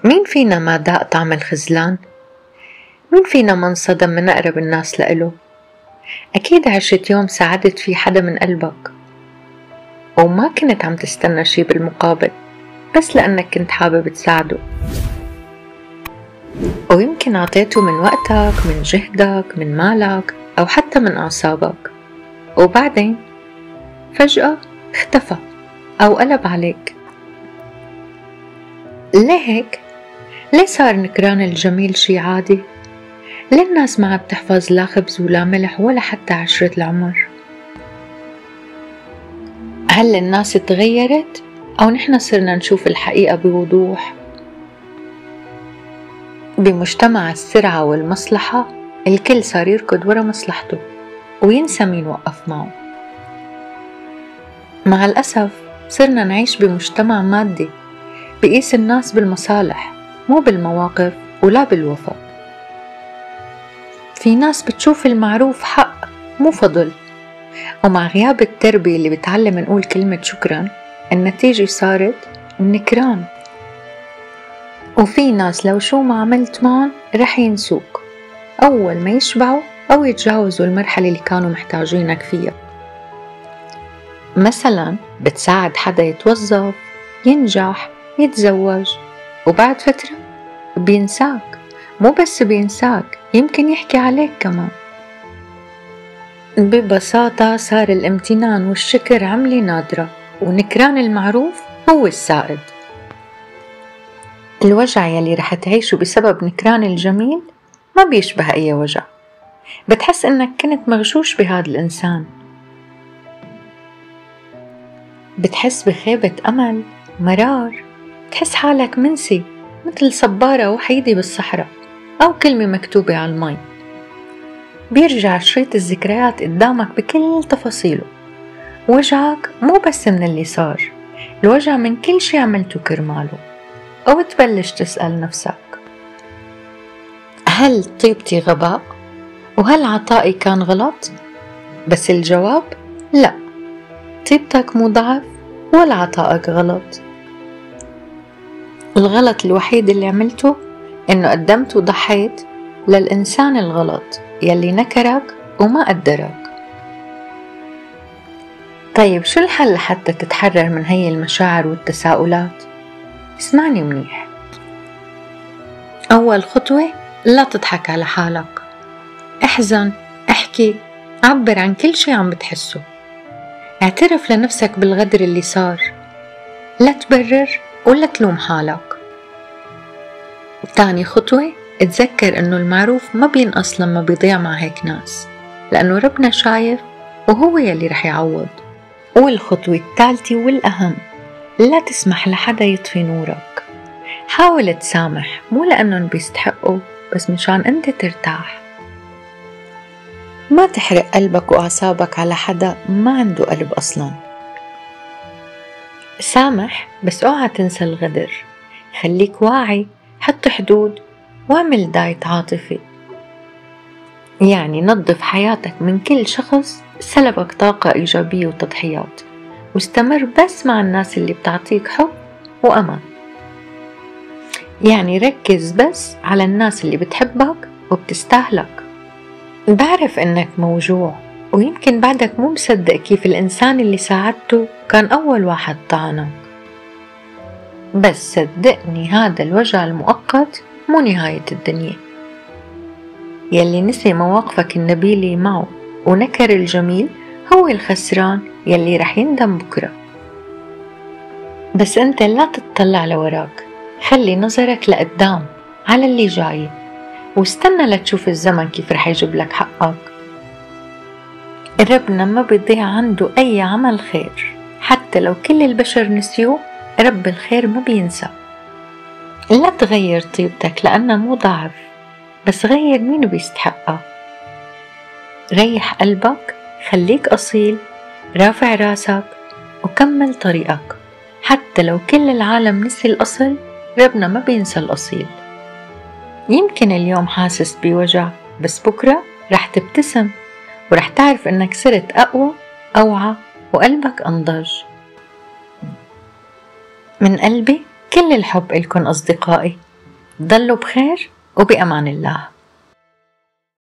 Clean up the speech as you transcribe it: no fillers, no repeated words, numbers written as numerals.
مين فينا ما داق طعم الخذلان؟ مين فينا ما انصدم من أقرب الناس لإله؟ أكيد عشت يوم ساعدت فيه حدا من قلبك وما كنت عم تستنى شي بالمقابل، بس لأنك كنت حابب تساعده، ويمكن عطيته من وقتك، من جهدك، من مالك، أو حتى من أعصابك، وبعدين فجأة اختفى أو قلب عليك. ليه هيك؟ ليه صار نكران الجميل شي عادي؟ ليه الناس ما عم تحفظ لا خبز ولا ملح ولا حتى عشرة العمر؟ هل الناس تغيرت أو نحن صرنا نشوف الحقيقة بوضوح؟ بمجتمع السرعة والمصلحة الكل صار يركض ورا مصلحته وينسى مين وقف معه. مع الأسف صرنا نعيش بمجتمع مادي بقيس الناس بالمصالح مو بالمواقف ولا بالوفاء. في ناس بتشوف المعروف حق مو فضل، ومع غياب التربية اللي بتعلم نقول كلمة شكرا النتيجة صارت النكران. وفي ناس لو شو ما عملت معهم رح ينسوك أول ما يشبعوا أو يتجاوزوا المرحلة اللي كانوا محتاجينك فيها. مثلا بتساعد حدا يتوظف، ينجح، يتزوج، وبعد فترة بينساك. مو بس بينساك، يمكن يحكي عليك كمان. ببساطة صار الامتنان والشكر عملة نادرة، ونكران المعروف هو السائد. الوجع يلي رح تعيشه بسبب نكران الجميل ما بيشبه أي وجع. بتحس إنك كنت مغشوش بهذا الإنسان، بتحس بخيبة أمل، مرار، بتحس حالك منسي مثل صبارة وحيدة بالصحراء أو كلمة مكتوبة على المي. بيرجع شريط الذكريات قدامك بكل تفاصيله. وجعك مو بس من اللي صار، الوجع من كل شي عملته كرماله. أو تبلش تسأل نفسك، هل طيبتي غباء؟ وهل عطائي كان غلط؟ بس الجواب لا، طيبتك مو ضعف ولا عطائك غلط. الغلط الوحيد اللي عملته إنه قدمت وضحيت للإنسان الغلط يلي نكرك وما قدرك. طيب شو الحل حتى تتحرر من هي المشاعر والتساؤلات؟ اسمعني منيح. أول خطوة، لا تضحك على حالك. احزن، احكي، عبر عن كل شي عم بتحسه. اعترف لنفسك بالغدر اللي صار، لا تبرر ولا تلوم حالك. تاني خطوة، اتذكر انه المعروف ما بينقص لما بيضيع مع هيك ناس، لأنه ربنا شايف وهو يلي رح يعوض. والخطوة الثالثة والأهم، لا تسمح لحدا يطفي نورك. حاول تسامح، مو لأنهم بيستحقوا، بس مشان أنت ترتاح. ما تحرق قلبك وأعصابك على حدا ما عنده قلب أصلا. سامح بس اوعى تنسى الغدر. خليك واعي، حط حدود، واعمل دايت عاطفي. يعني نظف حياتك من كل شخص سلبك طاقة إيجابية وتضحيات، واستمر بس مع الناس اللي بتعطيك حب وأمان. يعني ركز بس على الناس اللي بتحبك وبتستاهلك. بعرف إنك موجوع، ويمكن بعدك مو مصدق كيف الإنسان اللي ساعدته كان أول واحد طعنك. بس صدقني هذا الوجع المؤقت مو نهاية الدنيا. يلي نسي مواقفك النبيلة معه ونكر الجميل هو الخسران يلي رح يندم بكرة. بس أنت لا تتطلع لوراك، خلي نظرك لقدام على اللي جاي، واستنى لتشوف الزمن كيف رح يجيب لك حقك. ربنا ما بيضيع عنده أي عمل خير، حتى لو كل البشر نسيوه رب الخير ما بينسى. لا تغير طيبتك لأنها مو ضعف، بس غير مين بيستحقها. ريح قلبك، خليك أصيل، رافع راسك، وكمل طريقك. حتى لو كل العالم نسي الأصل، ربنا ما بينسى الأصيل. يمكن اليوم حاسس بوجع، بس بكرة رح تبتسم ورح تعرف إنك صرت أقوى، أوعى، وقلبك أنضج. من قلبي كل الحب إلكن أصدقائي. ضلوا بخير وبأمان الله.